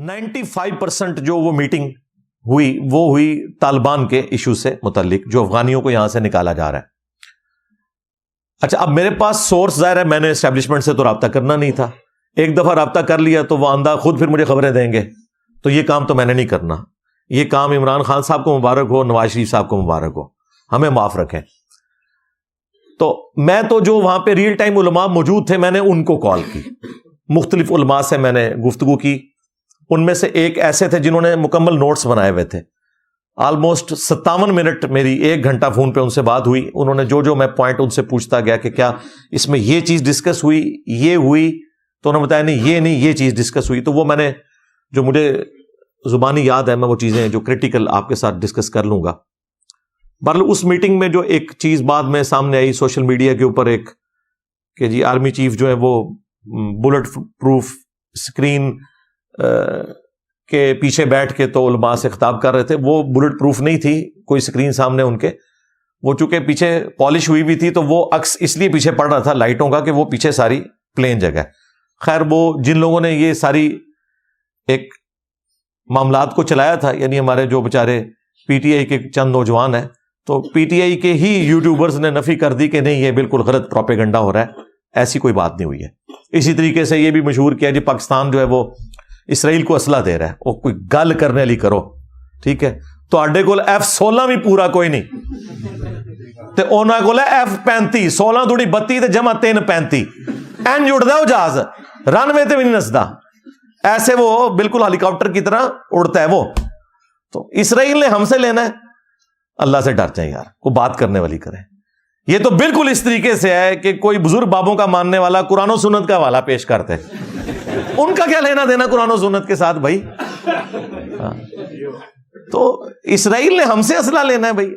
95% جو وہ میٹنگ ہوئی وہ ہوئی طالبان کے ایشو سے متعلق، جو افغانیوں کو یہاں سے نکالا جا رہا ہے۔ اچھا، اب میرے پاس سورس ظاہر ہے، میں نے اسٹیبلشمنٹ سے تو رابطہ کرنا نہیں تھا، ایک دفعہ رابطہ کر لیا تو وہ آندہ خود پھر مجھے خبریں دیں گے، تو یہ کام تو میں نے نہیں کرنا۔ یہ کام عمران خان صاحب کو مبارک ہو، نواز شریف صاحب کو مبارک ہو، ہمیں معاف رکھیں۔ تو میں تو جو وہاں پہ ریئل ٹائم علماء موجود تھے میں نے ان کو کال کی، مختلف علماء سے میں نے گفتگو کی۔ ان میں سے ایک ایسے تھے جنہوں نے مکمل نوٹس بنائے ہوئے تھے، آلموسٹ 57 منٹ میری 1 گھنٹہ فون پہ ان سے بات ہوئی۔ انہوں نے جو میں پوائنٹ ان سے پوچھتا گیا کہ کیا اس میں یہ چیز ڈسکس ہوئی، یہ ہوئی، تو انہوں نے بتایا نہیں یہ چیز ڈسکس ہوئی۔ تو وہ میں نے جو مجھے زبانی یاد ہے میں وہ چیزیں جو کریٹیکل آپ کے ساتھ ڈسکس کر لوں گا۔ بہرحال اس میٹنگ میں جو ایک چیز بعد میں سامنے آئی سوشل میڈیا کے اوپر، ایک کہ جی آرمی چیف جو ہے وہ بلٹ پروف اسکرین کے پیچھے بیٹھ کے تو علماء سے خطاب کر رہے تھے۔ وہ بلٹ پروف نہیں تھی کوئی اسکرین سامنے ان کے، وہ چونکہ پیچھے پالش ہوئی بھی تھی تو وہ عکس اس لیے پیچھے پڑ رہا تھا لائٹوں کا کہ وہ پیچھے ساری پلین جگہ ہے۔ خیر، وہ جن لوگوں نے یہ ساری ایک معاملات کو چلایا تھا، یعنی ہمارے جو بیچارے پی ٹی آئی کے چند نوجوان ہیں، تو پی ٹی آئی کے ہی یوٹیوبرز نے نفی کر دی کہ نہیں یہ بالکل غلط پروپیگنڈا ہو رہا ہے، ایسی کوئی بات نہیں ہوئی ہے۔ اسی طریقے سے یہ بھی مشہور کیا جی پاکستان جو ہے وہ اسرائیل کو اسلحہ دے رہا ہے، وہ کوئی گل کرنے والی کرو، ٹھیک ہے؟ تو آڈے کو F-16 بھی پورا کوئی نہیں تے اونا کو F-35 16 تھوڑی 32 تے جمع 3-35 این جڑتا ہے وہ جہاز، رن وے تے بھی نہیں نسدا، ایسے وہ بالکل ہیلی کاپٹر کی طرح اڑتا ہے وہ۔ تو اسرائیل نے ہم سے لینا ہے، اللہ سے ڈر جائیں یار، کو بات کرنے والی کریں۔ یہ تو بالکل اس طریقے سے ہے کہ کوئی بزرگ بابوں کا ماننے والا قرآن و سنت کا حوالہ پیش کرتے ہیں، ان کا کیا لینا دینا قرآن و سنت کے ساتھ بھائی؟ تو اسرائیل نے ہم سے اسلحہ لینا ہے بھائی،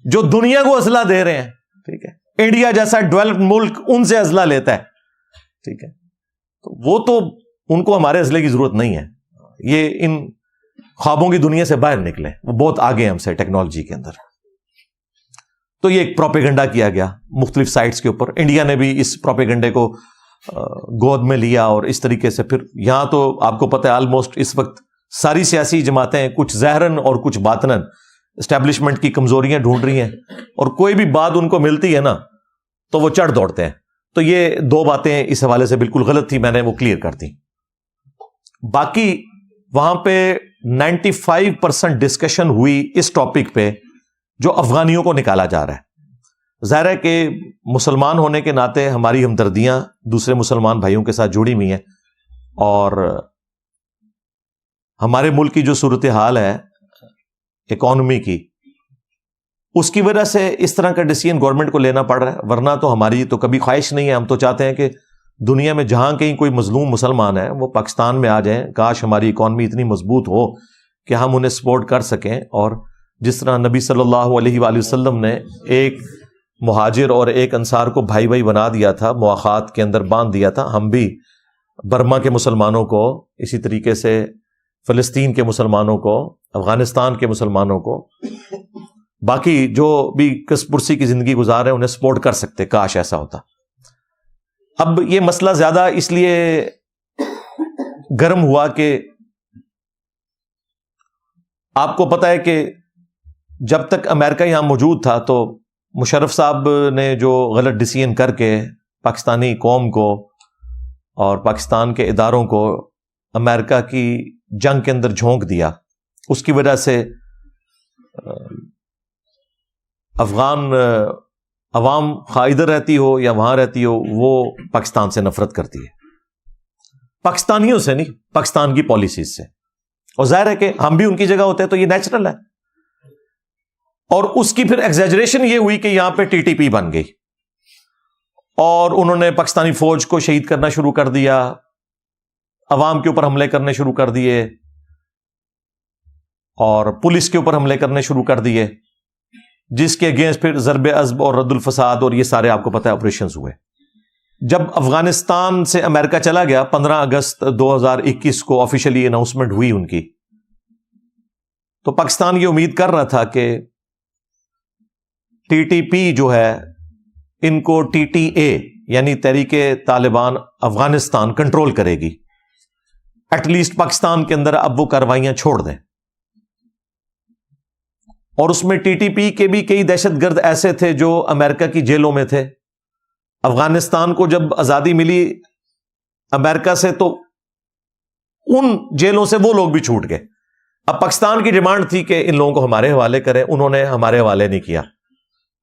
جو دنیا کو اسلحہ دے رہے ہیں، ٹھیک ہے؟ انڈیا جیسا ڈیولپڈ ملک ان سے اسلحہ لیتا ہے، ٹھیک ہے؟ تو وہ تو ان کو ہمارے اسلحے کی ضرورت نہیں ہے، یہ ان خوابوں کی دنیا سے باہر نکلے، وہ بہت آگے ہیں ہم سے ٹیکنالوجی کے اندر۔ تو یہ ایک پروپیگنڈا کیا گیا مختلف سائٹس کے اوپر، انڈیا نے بھی اس پروپیگنڈے کو گود میں لیا، اور اس طریقے سے پھر یہاں تو آپ کو پتہ ہے آلموسٹ اس وقت ساری سیاسی جماعتیں کچھ ظاہراً اور کچھ باطناً اسٹیبلشمنٹ کی کمزوریاں ڈھونڈ رہی ہیں، اور کوئی بھی بات ان کو ملتی ہے نا تو وہ چڑھ دوڑتے ہیں۔ تو یہ 2 باتیں اس حوالے سے بالکل غلط تھی، میں نے وہ کلیئر کر دی۔ باقی وہاں پہ 95% ڈسکشن ہوئی اس ٹاپک پہ جو افغانیوں کو نکالا جا رہا ہے۔ ظاہر ہے کہ مسلمان ہونے کے ناطے ہماری ہمدردیاں دوسرے مسلمان بھائیوں کے ساتھ جڑی ہوئی ہیں، اور ہمارے ملک کی جو صورتحال ہے اکانومی کی، اس کی وجہ سے اس طرح کا ڈیسیژن گورنمنٹ کو لینا پڑ رہا ہے، ورنہ تو ہماری تو کبھی خواہش نہیں ہے۔ ہم تو چاہتے ہیں کہ دنیا میں جہاں کہیں کوئی مظلوم مسلمان ہے وہ پاکستان میں آ جائیں، کاش ہماری اکانومی اتنی مضبوط ہو کہ ہم انہیں سپورٹ کر سکیں، اور جس طرح نبی صلی اللہ علیہ وآلہ وسلم نے ایک مہاجر اور ایک انصار کو بھائی بھائی بنا دیا تھا، مواخات کے اندر باندھ دیا تھا، ہم بھی برما کے مسلمانوں کو، اسی طریقے سے فلسطین کے مسلمانوں کو، افغانستان کے مسلمانوں کو، باقی جو بھی کس پرسی کی زندگی گزار رہے ہیں انہیں سپورٹ کر سکتے، کاش ایسا ہوتا۔ اب یہ مسئلہ زیادہ اس لیے گرم ہوا کہ آپ کو پتہ ہے کہ جب تک امریکہ یہاں موجود تھا تو مشرف صاحب نے جو غلط ڈیسیژن کر کے پاکستانی قوم کو اور پاکستان کے اداروں کو امریکہ کی جنگ کے اندر جھونک دیا، اس کی وجہ سے افغان عوام خواہ ادھر رہتی ہو یا وہاں رہتی ہو وہ پاکستان سے نفرت کرتی ہے، پاکستانیوں سے نہیں، پاکستان کی پالیسیز سے۔ اور ظاہر ہے کہ ہم بھی ان کی جگہ ہوتے ہیں تو یہ نیچرل ہے۔ اور اس کی پھر ایگزیجریشن یہ ہوئی کہ یہاں پہ ٹی ٹی پی بن گئی، اور انہوں نے پاکستانی فوج کو شہید کرنا شروع کر دیا، عوام کے اوپر حملے کرنے شروع کر دیے، اور پولیس کے اوپر حملے کرنے شروع کر دیے، جس کے اگینسٹ پھر ضرب عضب اور رد الفساد اور یہ سارے آپ کو پتہ ہے آپریشنز ہوئے۔ جب افغانستان سے امریکہ چلا گیا 15 اگست 2021 کو آفیشلی اناؤنسمنٹ ہوئی ان کی، تو پاکستان یہ امید کر رہا تھا کہ ٹی ٹی پی جو ہے ان کو ٹی ٹی اے یعنی تحریک طالبان افغانستان کنٹرول کرے گی، ایٹ لیسٹ پاکستان کے اندر اب وہ کارروائیاں چھوڑ دیں. اور اس میں ٹی ٹی پی کے بھی کئی دہشت گرد ایسے تھے جو امریکہ کی جیلوں میں تھے. افغانستان کو جب آزادی ملی امریکہ سے تو ان جیلوں سے وہ لوگ بھی چھوٹ گئے. اب پاکستان کی ڈیمانڈ تھی کہ ان لوگوں کو ہمارے حوالے کریں, انہوں نے ہمارے حوالے نہیں کیا.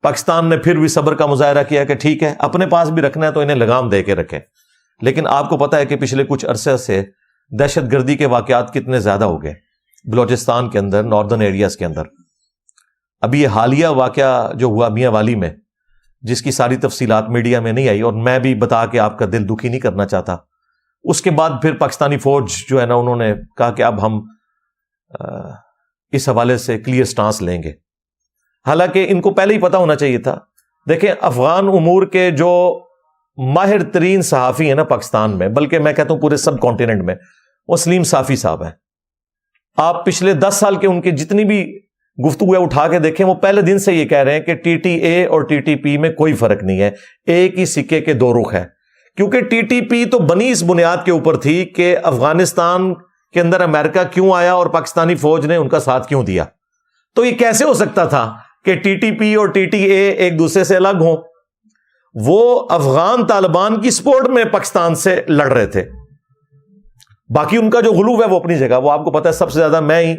پاکستان نے پھر بھی صبر کا مظاہرہ کیا کہ ٹھیک ہے اپنے پاس بھی رکھنا ہے تو انہیں لگام دے کے رکھیں. لیکن آپ کو پتا ہے کہ پچھلے کچھ عرصے سے دہشت گردی کے واقعات کتنے زیادہ ہو گئے بلوچستان کے اندر, ناردرن ایریاز کے اندر. ابھی یہ حالیہ واقعہ جو ہوا میاں والی میں, جس کی ساری تفصیلات میڈیا میں نہیں آئی اور میں بھی بتا کے آپ کا دل دکھی نہیں کرنا چاہتا, اس کے بعد پھر پاکستانی فوج جو ہے نا انہوں نے کہا کہ اب ہم اس حوالے سے کلیئر سٹانس لیں گے. حالانکہ ان کو پہلے ہی پتا ہونا چاہیے تھا. دیکھیں افغان امور کے جو ماہر ترین صحافی ہیں نا پاکستان میں, بلکہ میں کہتا ہوں پورے سب کانٹیننٹ میں, وہ سلیم صافی صاحب ہیں. آپ پچھلے 10 سال کے ان کی جتنی بھی گفتگو اٹھا کے دیکھیں, وہ پہلے دن سے یہ کہہ رہے ہیں کہ ٹی ٹی اے اور ٹی ٹی پی میں کوئی فرق نہیں ہے, ایک ہی سکے کے دو رخ ہے. کیونکہ ٹی ٹی پی تو بنی اس بنیاد کے اوپر تھی کہ افغانستان کے اندر امریکہ کیوں آیا اور پاکستانی فوج نے ان کا ساتھ کیوں دیا. تو یہ کیسے ہو سکتا تھا کہ ٹی ٹی پی اور ٹی ٹی اے ایک دوسرے سے الگ ہوں؟ وہ افغان طالبان کی سپورٹ میں پاکستان سے لڑ رہے تھے. باقی ان کا جو غلو ہے وہ اپنی جگہ, وہ آپ کو پتا ہے سب سے زیادہ میں ہی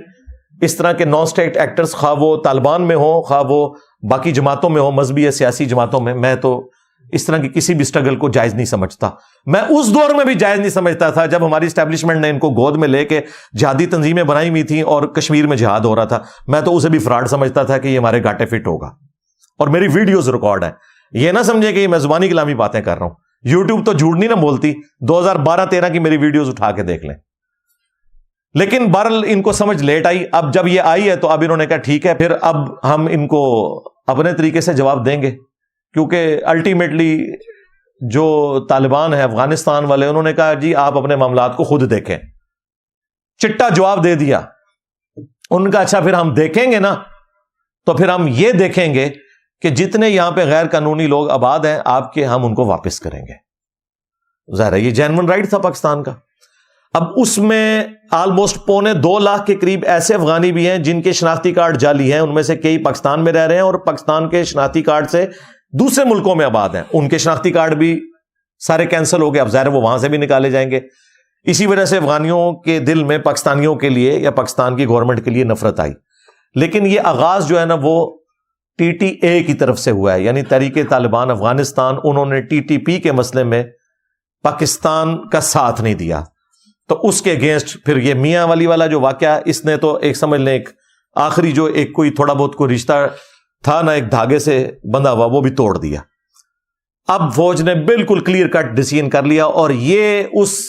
اس طرح کے نان اسٹیٹ ایکٹرز, خواہ وہ طالبان میں ہوں خواہ وہ باقی جماعتوں میں ہوں, مذہبی یا سیاسی جماعتوں میں تو اس طرح کی کسی بھی اسٹرگل کو جائز نہیں سمجھتا. میں اس دور میں بھی جائز نہیں سمجھتا تھا جب ہماری اسٹیبلشمنٹ نے ان کو گود میں لے کے جہادی تنظیمیں بنائی ہوئی تھیں اور کشمیر میں جہاد ہو رہا تھا. میں تو اسے بھی فراڈ سمجھتا تھا کہ یہ ہمارے گاٹے فٹ ہوگا. اور میری ویڈیوز ریکارڈ ہیں, یہ نہ سمجھے کہ یہ میں زبانی کلامی باتیں کر رہا ہوں. یوٹیوب تو جھوٹ نہیں نہ بولتی, 2012-13 کی میری ویڈیوز اٹھا کے دیکھ لیں. لیکن بہرحال ان کو سمجھ لیٹ آئی. اب جب یہ آئی ہے تو اب انہوں نے کہا ٹھیک ہے پھر اب ہم ان کو اپنے طریقے سے جواب دیں گے, کیونکہ الٹیمیٹلی جو طالبان ہیں افغانستان والے, انہوں نے کہا جی آپ اپنے معاملات کو خود دیکھیں. چٹا جواب دے دیا. ان کا اچھا پھر ہم دیکھیں گے نا, تو پھر ہم یہ دیکھیں گے کہ جتنے یہاں پہ غیر قانونی لوگ آباد ہیں آپ کے, ہم ان کو واپس کریں گے. ظاہر ہے یہ جینوئن رائٹ تھا پاکستان کا. اب اس میں آلموسٹ 2.25 لاکھ کے قریب ایسے افغانی بھی ہیں جن کے شناختی کارڈ جعلی ہیں. ان میں سے کئی پاکستان میں رہ رہے ہیں اور پاکستان کے شناختی کارڈ سے دوسرے ملکوں میں آباد ہیں. ان کے شناختی کارڈ بھی سارے کینسل ہو گئے. اب ظاہر ہے وہ وہاں سے بھی نکالے جائیں گے. اسی وجہ سے افغانیوں کے دل میں پاکستانیوں کے لیے یا پاکستان کی گورنمنٹ کے لیے نفرت آئی. لیکن یہ آغاز جو ہے نا وہ ٹی ٹی اے کی طرف سے ہوا ہے, یعنی تحریک طالبان افغانستان. انہوں نے ٹی ٹی پی کے مسئلے میں پاکستان کا ساتھ نہیں دیا. تو اس کے اگینسٹ پھر یہ میاں والی والا جو واقعہ, اس نے تو ایک سمجھ لیں ایک آخری جو ایک کوئی تھوڑا بہت کوئی رشتہ تھا نا ایک دھاگے سے بندھا ہوا, وہ بھی توڑ دیا. اب فوج نے بالکل کلیئر کٹ ڈیسیژن کر لیا, اور یہ اس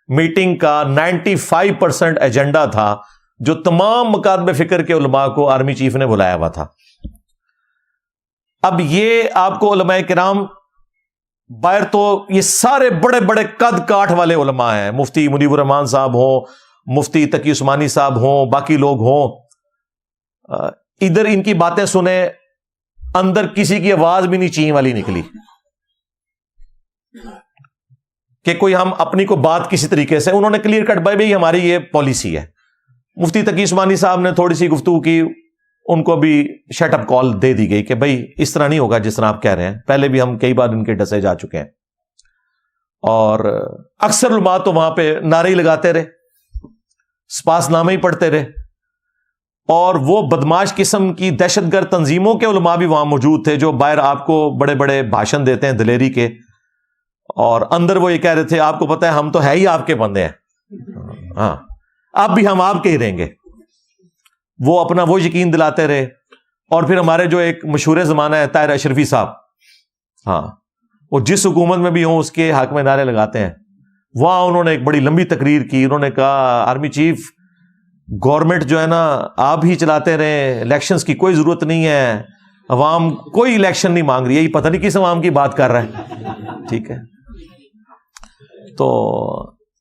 میٹنگ کا 95% ایجنڈا تھا جو تمام مکاتب فکر کے علماء کو آرمی چیف نے بلایا ہوا تھا. اب یہ آپ کو علماء کرام باہر تو یہ سارے بڑے بڑے قد کاٹ والے علماء ہیں, مفتی منیب الرحمان صاحب ہوں, مفتی تقی عثمانی صاحب ہوں, باقی لوگ ہوں. ادھر ان کی باتیں سنیں, اندر کسی کی آواز بھی نہیں چین والی نکلی کہ کوئی ہم اپنی کو بات کسی طریقے سے. انہوں نے کلیئر کٹ بھائی ہماری یہ پالیسی ہے. مفتی تقی عثمانی صاحب نے تھوڑی سی گفتگو کی, ان کو بھی شٹ اپ کال دے دی گئی کہ بھائی اس طرح نہیں ہوگا جس طرح آپ کہہ رہے ہیں. پہلے بھی ہم کئی بار ان کے ڈسے جا چکے ہیں, اور اکثر علماء تو وہاں پہ نعرے ہی لگاتے رہے, سپاس نامے ہی پڑھتے رہے. اور وہ بدماش قسم کی دہشت گرد تنظیموں کے علماء بھی وہاں موجود تھے جو باہر آپ کو بڑے بڑے بھاشن دیتے ہیں دلیری کے, اور اندر وہ یہ کہہ رہے تھے آپ کو پتہ ہے ہم تو ہے ہی آپ کے بندے ہیں, ہاں اب بھی ہم آپ کے ہی رہیں گے. وہ اپنا وہ یقین دلاتے رہے. اور پھر ہمارے جو ایک مشہور زمانہ ہے طاہر اشرفی صاحب, ہاں وہ جس حکومت میں بھی ہوں اس کے حق میں نعرے لگاتے ہیں. وہاں انہوں نے ایک بڑی لمبی تقریر کی. انہوں نے کہا آرمی چیف گورنمنٹ جو ہے نا آپ ہی چلاتے رہے, الیکشنز کی کوئی ضرورت نہیں ہے, عوام کوئی الیکشن نہیں مانگ رہی ہے, یہ پتہ نہیں کس عوام کی بات کر رہا ہے. ٹھیک ہے, تو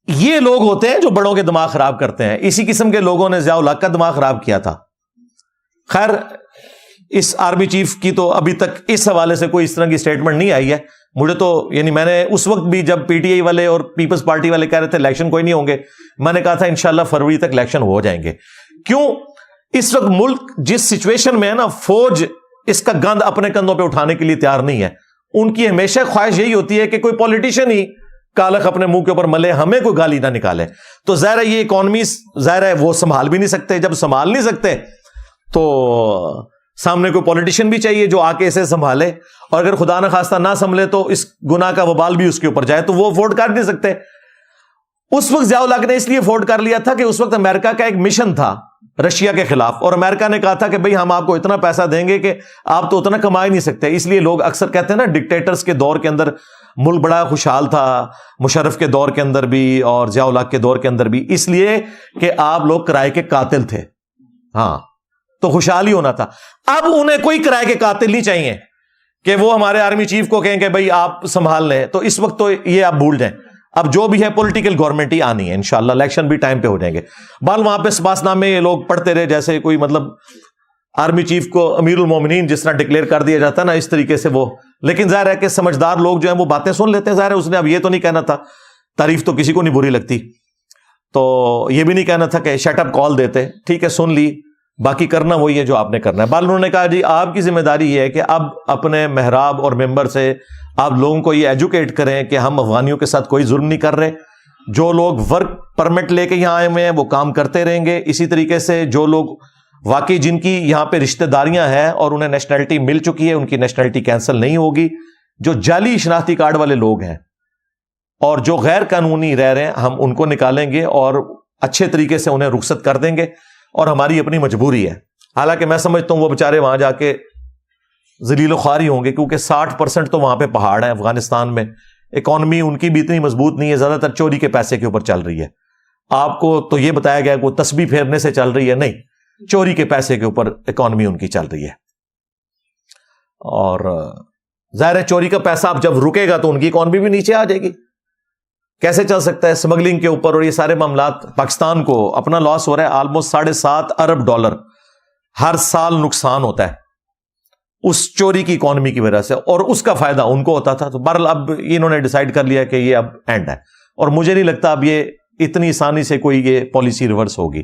یہ لوگ ہوتے ہیں جو بڑوں کے دماغ خراب کرتے ہیں. اسی قسم کے لوگوں نے ضیاء الحق کا دماغ خراب کیا تھا. خیر اس آرمی چیف کی تو ابھی تک اس حوالے سے کوئی اس طرح کی سٹیٹمنٹ نہیں آئی ہے, مجھے تو یعنی میں نے اس وقت بھی جب پی ٹی آئی والے اور پیپلز پارٹی والے کہہ رہے تھے الیکشن کوئی نہیں ہوں گے، میں نے کہا تھا انشاءاللہ فروری تک الیکشن ہو جائیں گے. کیوں؟ اس وقت ملک جس سچویشن میں ہے نا، فوج اس کا گند اپنے کندھوں پہ اٹھانے کے لیے تیار نہیں ہے. ان کی ہمیشہ خواہش یہی ہوتی ہے کہ کوئی پولیٹیشین ہی کالخ اپنے منہ کے اوپر ملے، ہمیں کوئی گالی نہ نکالے. تو ظاہر ہے یہ اکانومی ظاہر ہے وہ سنبھال بھی نہیں سکتے. جب سنبھال نہیں سکتے تو سامنے کوئی پولیٹیشین بھی چاہیے جو آ کے اسے سنبھالے، اور اگر خدا نہ خواستہ نہ سنبھلے تو اس گناہ کا وبال بھی اس کے اوپر جائے، تو وہ افورڈ کر نہیں سکتے. اس وقت ضیاء الحق نے اس لیے افورڈ کر لیا تھا کہ اس وقت امریکہ کا ایک مشن تھا رشیا کے خلاف، اور امریکہ نے کہا تھا کہ بھئی ہم آپ کو اتنا پیسہ دیں گے کہ آپ تو اتنا کما ہی نہیں سکتے. اس لیے لوگ اکثر کہتے ہیں نا ڈکٹیٹرز کے دور کے اندر ملک بڑا خوشحال تھا، مشرف کے دور کے اندر بھی اور ضیاء الحق کے دور کے اندر بھی، اس لیے کہ آپ لوگ کرائے کے قاتل تھے. ہاں تو خوشحال ہی ہونا تھا. اب انہیں کوئی کرائے کے قاتل نہیں چاہیے کہ وہ ہمارے آرمی چیف کو کہیں کہ بھئی آپ سنبھال لیں. تو اس وقت تو یہ آپ بھول جائیں. اب جو بھی ہے پولیٹیکل گورنمنٹ ہی آنی ہے انشاءاللہ، الیکشن بھی ٹائم پہ ہو جائیں گے. بال وہاں پہ سپاس نامے یہ لوگ پڑھتے رہے، جیسے کوئی مطلب آرمی چیف کو امیر المومنین جس طرح ڈکلیئر کر دیا جاتا ہے نا، اس طریقے سے وہ. لیکن ظاہر ہے کہ سمجھدار لوگ جو ہیں وہ باتیں سن لیتے ہیں. ظاہر ہے اس نے اب یہ تو نہیں کہنا تھا، تعریف تو کسی کو نہیں بری لگتی، تو یہ بھی نہیں کہنا تھا کہ شٹ اپ کال دیتے. ٹھیک ہے سن لی، باقی کرنا وہی ہے جو آپ نے کرنا ہے. بال انہوں نے کہا جی آپ کی ذمہ داری یہ ہے کہ اب اپنے محراب اور ممبر سے آپ لوگوں کو یہ ایجوکیٹ کریں کہ ہم افغانیوں کے ساتھ کوئی ظلم نہیں کر رہے. جو لوگ ورک پرمٹ لے کے یہاں آئے ہوئے ہیں وہ کام کرتے رہیں گے. اسی طریقے سے جو لوگ واقعی جن کی یہاں پہ رشتہ داریاں ہیں اور انہیں نیشنلٹی مل چکی ہے، ان کی نیشنلٹی کینسل نہیں ہوگی. جو جعلی شناختی کارڈ والے لوگ ہیں اور جو غیر قانونی رہ رہے ہیں، ہم ان کو نکالیں گے اور اچھے طریقے سے انہیں رخصت کر دیں گے. اور ہماری اپنی مجبوری ہے. حالانکہ میں سمجھتا ہوں وہ بیچارے وہاں جا کے ذلیل و خوار ہی ہوں گے، کیونکہ 60% تو وہاں پہ پہاڑ ہیں افغانستان میں. اکانومی ان کی بھی اتنی مضبوط نہیں ہے، زیادہ تر چوری کے پیسے کے اوپر چل رہی ہے. آپ کو تو یہ بتایا گیا کہ وہ تسبیح پھیرنے سے چل رہی ہے، نہیں، چوری کے پیسے کے اوپر اکانومی ان کی چل رہی ہے. اور ظاہر ہے چوری کا پیسہ اب جب رکے گا تو ان کی اکانومی بھی نیچے آ جائے گی. کیسے چل سکتا ہے؟ اسمگلنگ کے اوپر اور یہ سارے معاملات. پاکستان کو اپنا لاس ہو رہا ہے آلموسٹ $7.5 ارب ہر سال نقصان ہوتا ہے اس چوری کی اکانومی کی وجہ سے، اور اس کا فائدہ ان کو ہوتا تھا. تو بہرحال اب انہوں نے ڈیسائیڈ کر لیا کہ یہ اب اینڈ ہے، اور مجھے نہیں لگتا اب یہ اتنی آسانی سے کوئی یہ پالیسی ریورس ہوگی.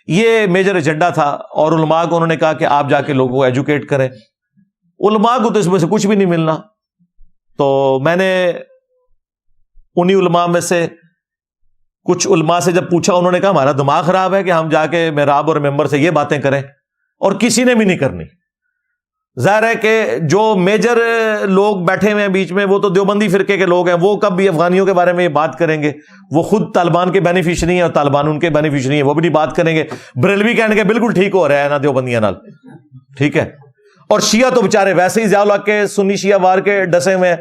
یہ میجر ایجنڈا تھا. اور علماء کو انہوں نے کہا کہ آپ جا کے لوگوں کو ایجوکیٹ کریں. علماء کو تو اس میں سے کچھ بھی نہیں ملنا. تو میں نے انہی علماء میں سے کچھ علماء سے جب پوچھا، انہوں نے کہا ہمارا دماغ خراب ہے کہ ہم جا کے محراب اور ممبر سے یہ باتیں کریں، اور کسی نے بھی نہیں کرنی. ظاہر ہے کہ جو میجر لوگ بیٹھے ہوئے ہیں بیچ میں وہ تو دیوبندی فرقے کے لوگ ہیں، وہ کب بھی افغانیوں کے بارے میں یہ بات کریں گے؟ وہ خود طالبان کے بینیفیشری ہیں اور طالبان ان کے بینیفیشری ہیں، وہ بھی نہیں بات کریں گے. بریلوی کہنے کے بالکل ٹھیک ہو رہا ہے نا دیوبندیاں نال، ٹھیک ہے. اور شیعہ تو بےچارے ویسے ہی ضیاء الحق کے سنی شیعہ وار کے ڈسے ہوئے ہیں،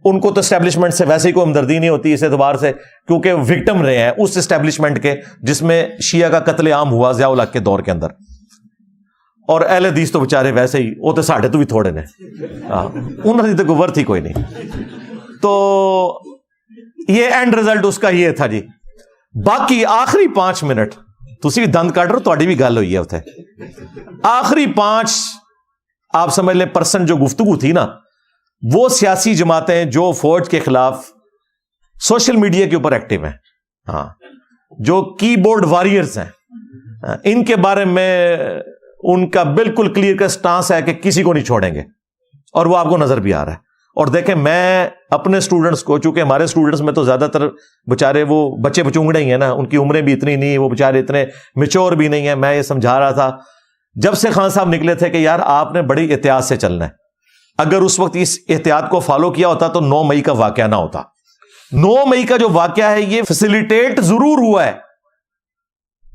ان کو تو اسٹیبلشمنٹ سے ویسے ہی کوئی ہمدردی نہیں ہوتی اس اعتبار سے، کیونکہ وکٹم رہے ہیں اس اسٹیبلشمنٹ کے جس میں شیعہ کا قتل عام ہوا ضیاء الحق کے دور کے اندر. اور اہل حدیث تو بےچارے ویسے ہی وہ تو ساڑھے تو بھی تھوڑے نے، انہوں نے تو کوئی ورتھ ہی کوئی نہیں. تو یہ اینڈ رزلٹ اس کا یہ تھا جی. باقی آخری 5 منٹ تسی بھی دند کٹ رہو، تہاڈی بھی گل ہوئی ہے اتنے. آخری 5 آپ سمجھ لیں پرسنٹ جو گفتگو تھی نا، وہ سیاسی جماعتیں جو فوج کے خلاف سوشل میڈیا کے اوپر ایکٹیو ہیں، ہاں، جو کی بورڈ واریئرز ہیں، ان کے بارے میں ان کا بالکل کلیئر کا سٹانس ہے کہ کسی کو نہیں چھوڑیں گے، اور وہ آپ کو نظر بھی آ رہا ہے. اور دیکھیں میں اپنے اسٹوڈنٹس کو، چونکہ ہمارے اسٹوڈنٹس میں تو زیادہ تر بےچارے وہ بچے بچونگڑے ہی ہیں نا، ان کی عمریں بھی اتنی نہیں، وہ بےچارے اتنے میچور بھی نہیں ہیں. میں یہ سمجھا رہا تھا جب سے خان صاحب نکلے تھے کہ یار آپ نے بڑی احتیاط سے چلنا ہے. اگر اس وقت اس احتیاط کو فالو کیا ہوتا تو 9 مئی کا واقعہ نہ ہوتا. 9 مئی کا جو واقعہ ہے یہ فیسیلیٹیٹ ضرور ہوا ہے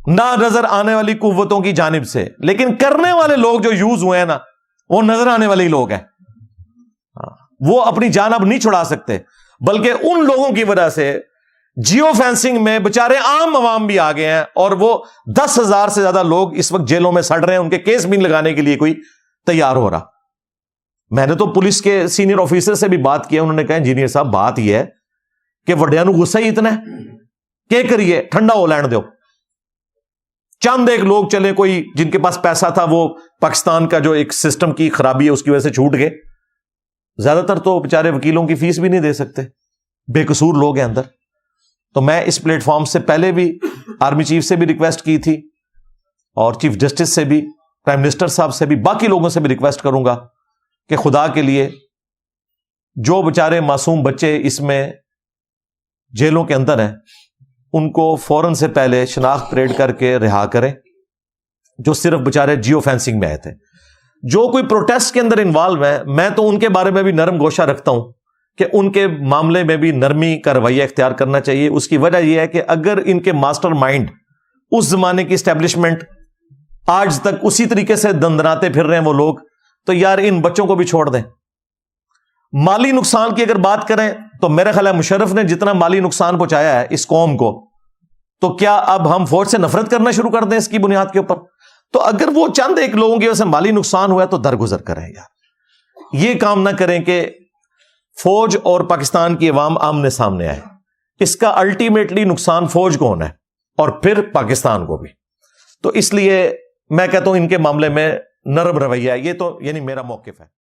نہ نظر آنے والی قوتوں کی جانب سے، لیکن کرنے والے لوگ جو یوز ہوئے ہیں نا، وہ نظر آنے والے ہی لوگ ہیں. وہ اپنی جان اب نہیں چھڑا سکتے، بلکہ ان لوگوں کی وجہ سے جیو فینسنگ میں بےچارے عام عوام بھی آ گئے ہیں، اور وہ 10,000 سے زیادہ لوگ اس وقت جیلوں میں سڑ رہے ہیں، ان کے کیس بھی لگانے کے لیے کوئی تیار ہو رہا. میں نے تو پولیس کے سینئر آفیسر سے بھی بات کیا، انہوں نے کہا انجینئر صاحب بات یہ ہے کہ وڈیاں نو غصہ ہی اتنا ہے کہ کریے، ٹھنڈا ہو لین دو. چند ایک لوگ چلے، کوئی جن کے پاس پیسہ تھا وہ پاکستان کا جو ایک سسٹم کی خرابی ہے اس کی وجہ سے چھوٹ گئے. زیادہ تر تو بیچارے وکیلوں کی فیس بھی نہیں دے سکتے، بے قصور لوگ ہیں اندر. تو میں اس پلیٹ فارم سے پہلے بھی آرمی چیف سے بھی ریکویسٹ کی تھی، اور چیف جسٹس سے بھی، پرائم منسٹر صاحب سے بھی، باقی لوگوں سے بھی ریکویسٹ کروں گا کہ خدا کے لیے جو بیچارے معصوم بچے اس میں جیلوں کے اندر ہیں ان کو فوراً سے پہلے شناخت پریڈ کر کے رہا کریں، جو صرف بیچارے جیو فینسنگ میں آئے تھے. جو کوئی پروٹیسٹ کے اندر انوالو ہے، میں تو ان کے بارے میں بھی نرم گوشہ رکھتا ہوں کہ ان کے معاملے میں بھی نرمی کا رویہ اختیار کرنا چاہیے. اس کی وجہ یہ ہے کہ اگر ان کے ماسٹر مائنڈ اس زمانے کی اسٹیبلشمنٹ آج تک اسی طریقے سے دندناتے پھر رہے ہیں وہ لوگ، تو یار ان بچوں کو بھی چھوڑ دیں. مالی نقصان کی اگر بات کریں تو میرا خیال ہے مشرف نے جتنا مالی نقصان پہنچایا ہے اس قوم کو، تو کیا اب ہم فوج سے نفرت کرنا شروع کر دیں اس کی بنیاد کے اوپر؟ تو اگر وہ چند ایک لوگوں کی وجہ سے مالی نقصان ہوا ہے تو درگزر کریں یار. یہ کام نہ کریں کہ فوج اور پاکستان کی عوام آمنے سامنے آئے. اس کا الٹیمیٹلی نقصان فوج کو ہونا ہے اور پھر پاکستان کو بھی. تو اس لیے میں کہتا ہوں ان کے معاملے میں نرم رویہ ہے. یہ تو یعنی میرا موقف ہے.